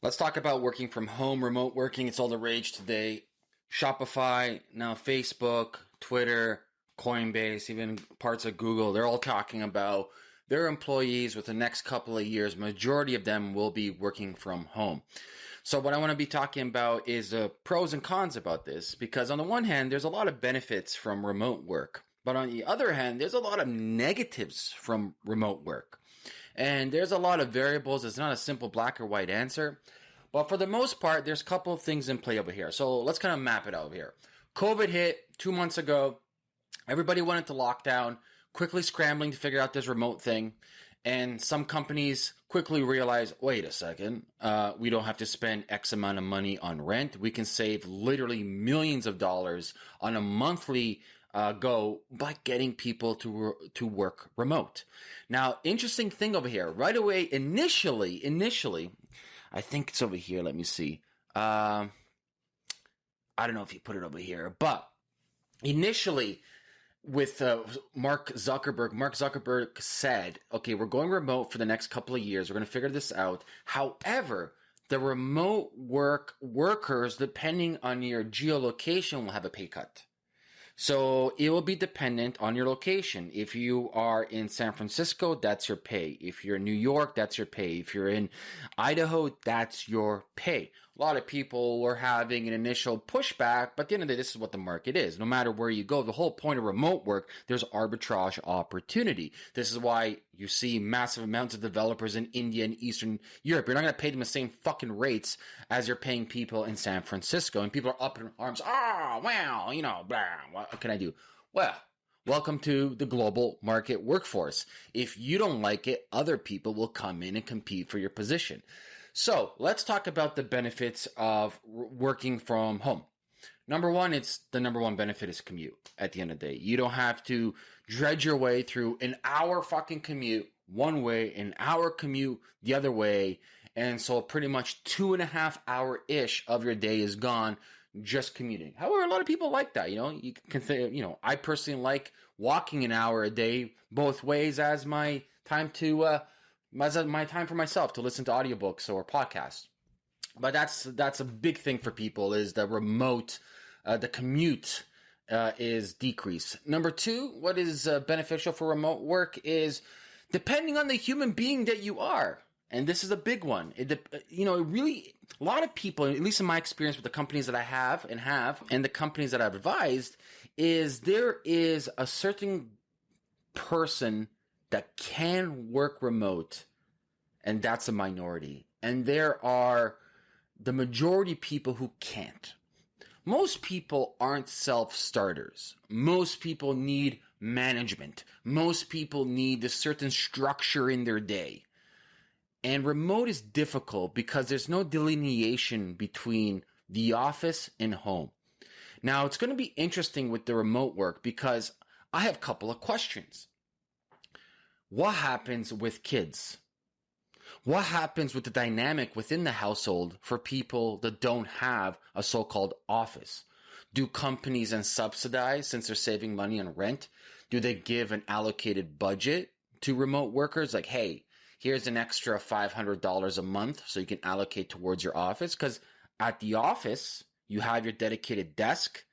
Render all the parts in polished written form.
Let's talk about working from home, remote working. It's all the rage today. Shopify, now Facebook, Twitter, Coinbase, even parts of Google, they're all talking about their employees with the next couple of years. Majority of them will be working from home. So what I want to be talking about is the pros and cons about this, because on the one hand, there's a lot of benefits from remote work. But on the other hand, there's a lot of negatives from remote work. And there's a lot of variables. It's not a simple black or white answer. But for the most part, there's a couple of things in play over here. So let's kind of map it out here. COVID hit 2 months ago. Everybody went into lockdown, quickly scrambling to figure out this remote thing. And some companies quickly realized, wait a second, we don't have to spend X amount of money on rent. We can save literally millions of dollars on a monthly go by getting people to work remote. Now, interesting thing over here. Right away, initially, I think it's over here. Let me see. I don't know if you put it over here, but initially with Mark Zuckerberg said, okay, we're going remote for the next couple of years. We're going to figure this out. However, the remote workers, depending on your geolocation, will have a pay cut. So it will be dependent on your location. If you are in San Francisco, that's your pay. If you're in New York, that's your pay. If you're in Idaho, that's your pay. A lot of people were having an initial pushback, but at the end of the day, this is what the market is. No matter where you go, the whole point of remote work, there's arbitrage opportunity. This is why you see massive amounts of developers in India and Eastern Europe. You're not going to pay them the same fucking rates as you're paying people in San Francisco. And people are up in arms. Well, blah, what can I do? Well, welcome to the global market workforce. If you don't like it, other people will come in and compete for your position. So let's talk about the benefits of working from home. Number one, the number one benefit is commute at the end of the day. You don't have to dredge your way through an hour fucking commute one way, an hour commute the other way. And so pretty much 2.5 hour-ish of your day is gone just commuting. However, a lot of people like that. You can say, I personally like walking an hour a day both ways as my time my time for myself to listen to audiobooks or podcasts. But that's a big thing for people is the remote, the commute is decreased. Number two, what is beneficial for remote work is depending on the human being that you are. And this is a big one. Really, a lot of people, at least in my experience with the companies that I have, and the companies that I've advised, is there is a certain person that can work remote, and that's a minority. And there are the majority people who can't. Most people aren't self-starters. Most people need management. Most people need a certain structure in their day. And remote is difficult because there's no delineation between the office and home. Now, it's going to be interesting with the remote work because I have a couple of questions. What happens with kids? What happens with the dynamic within the household for people that don't have a so-called office? Do companies then subsidize since they're saving money on rent? Do they give an allocated budget to remote workers? Like, hey, here's an extra $500 a month so you can allocate towards your office. Because at the office, you have your dedicated desk.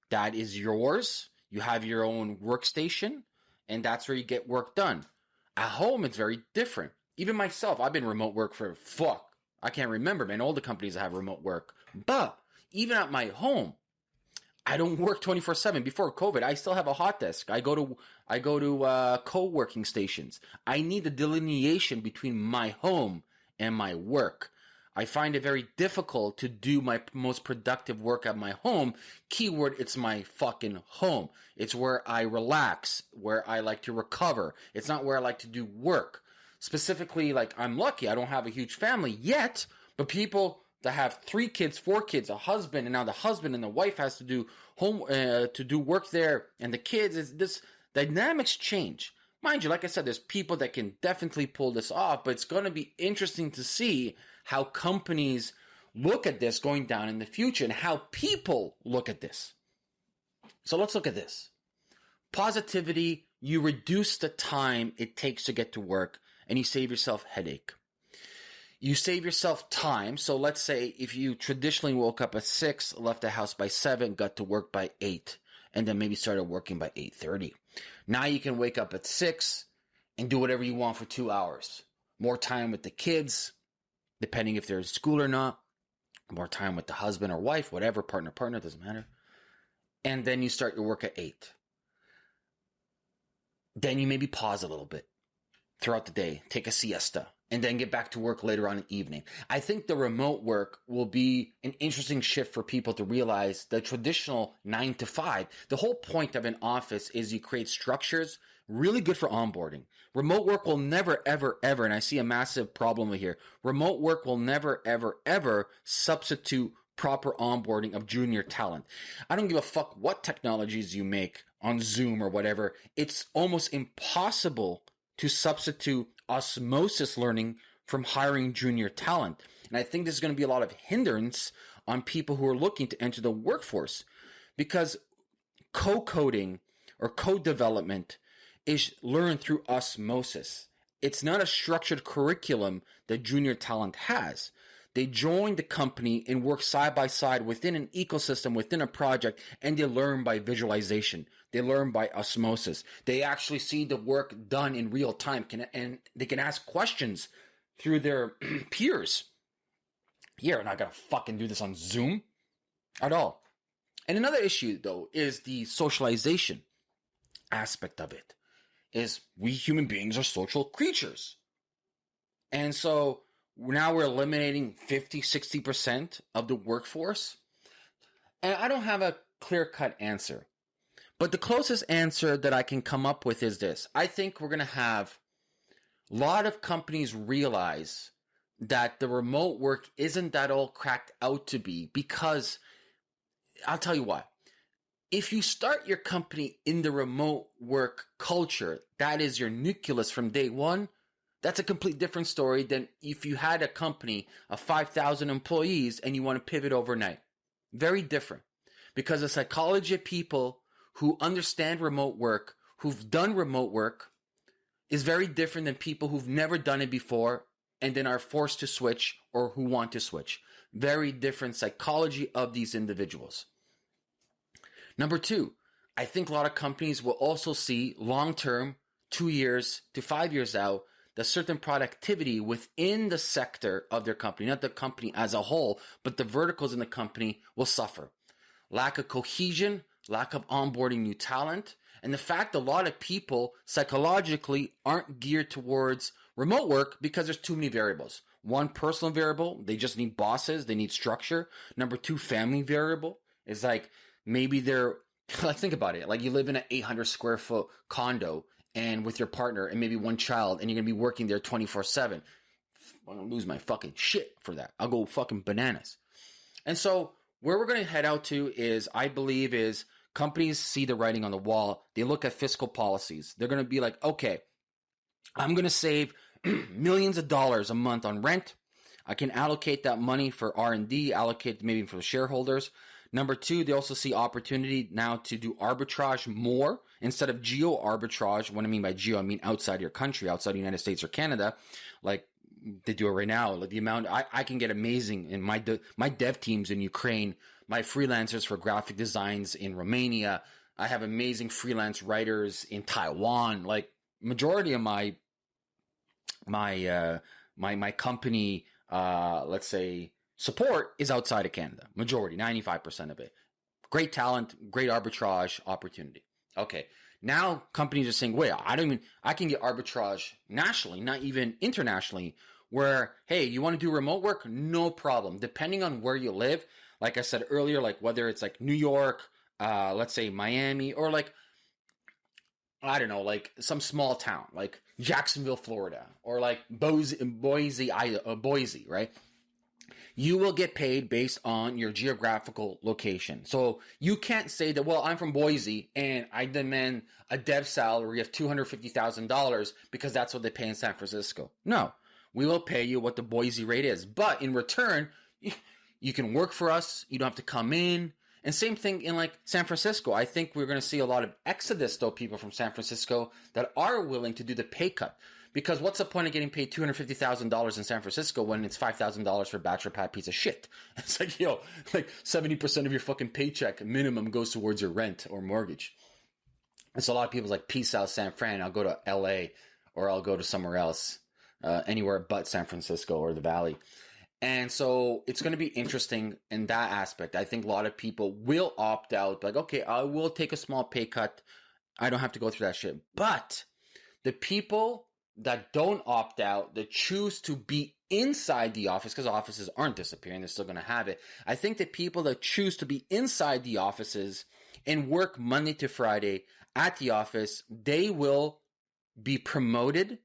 That is yours. You have your own workstation, and that's where you get work done. At home, it's very different. Even myself, I've been remote work for I can't remember, man. All the companies that have remote work. But even at my home, I don't work 24/7. Before COVID, I still have a hot desk. I go to co-working stations. I need the delineation between my home and my work. I find it very difficult to do my most productive work at my home. Keyword, it's my fucking home. It's where I relax, where I like to recover. It's not where I like to do work. Specifically, like, I'm lucky. I don't have a huge family yet, but people that have 3 kids, 4 kids, a husband, and now the husband and the wife has to do work there, and the kids, this dynamics change. Mind you, like I said, there's people that can definitely pull this off, but it's going to be interesting to see how companies look at this going down in the future and how people look at this. So let's look at this. Positivity, you reduce the time it takes to get to work and you save yourself headache. You save yourself time. So let's say if you traditionally woke up at 6, left the house by 7, got to work by 8, and then maybe started working by 8:30. Now you can wake up at 6 and do whatever you want for 2 hours. More time with the kids, depending if they're in school or not. More time with the husband or wife, whatever, partner, doesn't matter. And then you start your work at 8. Then you maybe pause a little bit throughout the day, take a siesta, and then get back to work later on in the evening. I think the remote work will be an interesting shift for people to realize the traditional 9 to 5. The whole point of an office is you create structures really good for onboarding. Remote work will never, ever, ever, and I see a massive problem here, remote work will never, ever, ever substitute proper onboarding of junior talent. I don't give a fuck what technologies you make on Zoom or whatever. It's almost impossible to substitute osmosis learning from hiring junior talent. And I think there's going to be a lot of hindrance on people who are looking to enter the workforce, because co-coding or code development is learned through osmosis. It's not a structured curriculum that junior talent has. They join the company and work side by side within an ecosystem, within a project, and they learn by visualization. They learn by osmosis. They actually see the work done in real time, and they can ask questions through their peers. You're not going to fucking do this on Zoom at all. And another issue, though, is the socialization aspect of it. Is we human beings are social creatures. And so now we're eliminating 50, 60% of the workforce. And I don't have a clear-cut answer. But the closest answer that I can come up with is this. I think we're going to have a lot of companies realize that the remote work isn't that all cracked out to be, because I'll tell you why. If you start your company in the remote work culture, that is your nucleus from day one, that's a complete different story than if you had a company of 5,000 employees and you want to pivot overnight. Very different. Because the psychology of people who understand remote work, who've done remote work, is very different than people who've never done it before and then are forced to switch or who want to switch. Very different psychology of these individuals. Number two, I think a lot of companies will also see long-term, 2 years to 5 years out, that certain productivity within the sector of their company, not the company as a whole, but the verticals in the company will suffer. Lack of cohesion, lack of onboarding new talent, and the fact a lot of people psychologically aren't geared towards remote work because there's too many variables. One, personal variable, they just need bosses, they need structure. Number two, family variable is like maybe they're, like think about it, like you live in an 800 square foot condo and with your partner and maybe one child, and you're going to be working there 24/7. I'm going to lose my fucking shit for that. I'll go fucking bananas. And so where we're going to head out to is, I believe, is companies see the writing on the wall. They look at fiscal policies. They're going to be like, okay, I'm going to save millions of dollars a month on rent. I can allocate that money for R&D, allocate maybe for the shareholders. Number two, they also see opportunity now to do arbitrage more instead of geo-arbitrage. What I mean by geo, I mean outside your country, outside the United States or Canada, like they do it right now. Like the amount I can get amazing in my dev teams in Ukraine, my freelancers for graphic designs in Romania. I have amazing freelance writers in Taiwan. Like majority of my company, let's say, support is outside of Canada. Majority, 95% of it. Great talent, great arbitrage opportunity. Okay, now companies are saying, wait, I can get arbitrage nationally, not even internationally, where, hey, you want to do remote work? No problem. Depending on where you live, like I said earlier, like whether it's like New York, let's say Miami, or like, I don't know, like some small town, like Jacksonville, Florida, or like Boise, right? You will get paid based on your geographical location. So you can't say that, well, I'm from Boise and I demand a dev salary of $250,000 because that's what they pay in San Francisco. No, we will pay you what the Boise rate is. But in return, you can work for us. You don't have to come in. And same thing in like San Francisco. I think we're going to see a lot of exodus, though, people from San Francisco that are willing to do the pay cut. Because what's the point of getting paid $250,000 in San Francisco when it's $5,000 for a bachelor pad piece of shit? It's like, like 70% of your fucking paycheck minimum goes towards your rent or mortgage. And so a lot of people's like, peace out, San Fran. I'll go to LA or I'll go to somewhere else, anywhere but San Francisco or the Valley. And so it's going to be interesting in that aspect. I think a lot of people will opt out, like, okay, I will take a small pay cut. I don't have to go through that shit. But the people that don't opt out, that choose to be inside the office, because offices aren't disappearing, they're still going to have it. I think the people that choose to be inside the offices and work Monday to Friday at the office, they will be promoted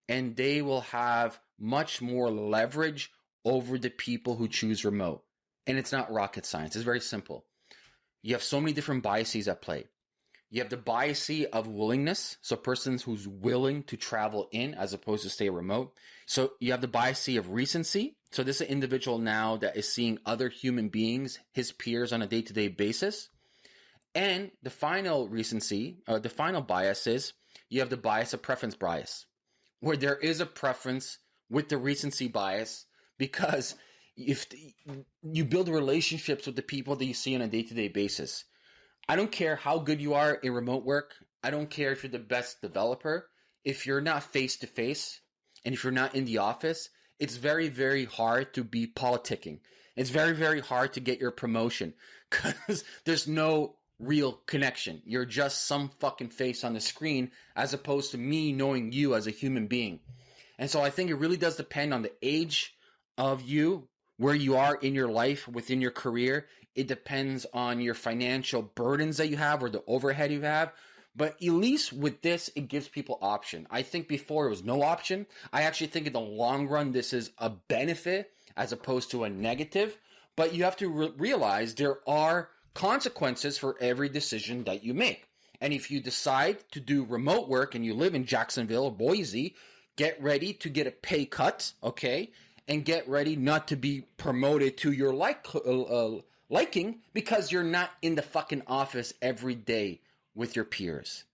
and they will have much more leverage over the people who choose remote. And it's not rocket science. It's very simple. You have so many different biases at play. You have the bias of willingness, so persons who's willing to travel in as opposed to stay remote. So you have the bias of recency. So this is an individual now that is seeing other human beings, his peers, on a day-to-day basis. And the final recency, the final bias is you have the bias of preference bias, where there is a preference with the recency bias, because if you build relationships with the people that you see on a day-to-day basis. I don't care how good you are in remote work. I don't care if you're the best developer. If you're not face-to-face and if you're not in the office, it's very, very hard to be politicking. It's very, very hard to get your promotion because there's no real connection. You're just some fucking face on the screen as opposed to me knowing you as a human being. And so I think it really does depend on the age of you, where you are in your life, within your career. It depends on your financial burdens that you have or the overhead you have. But at least with this, it gives people option. I think before it was no option. I actually think in the long run, this is a benefit as opposed to a negative. But you have to realize there are consequences for every decision that you make. And if you decide to do remote work and you live in Jacksonville or Boise, get ready to get a pay cut, okay? And get ready not to be promoted to your liking because you're not in the fucking office every day with your peers.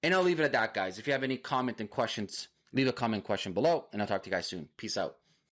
And I'll leave it at that, guys. If you have any comment and questions, leave a comment question below, and I'll talk to you guys soon. Peace out.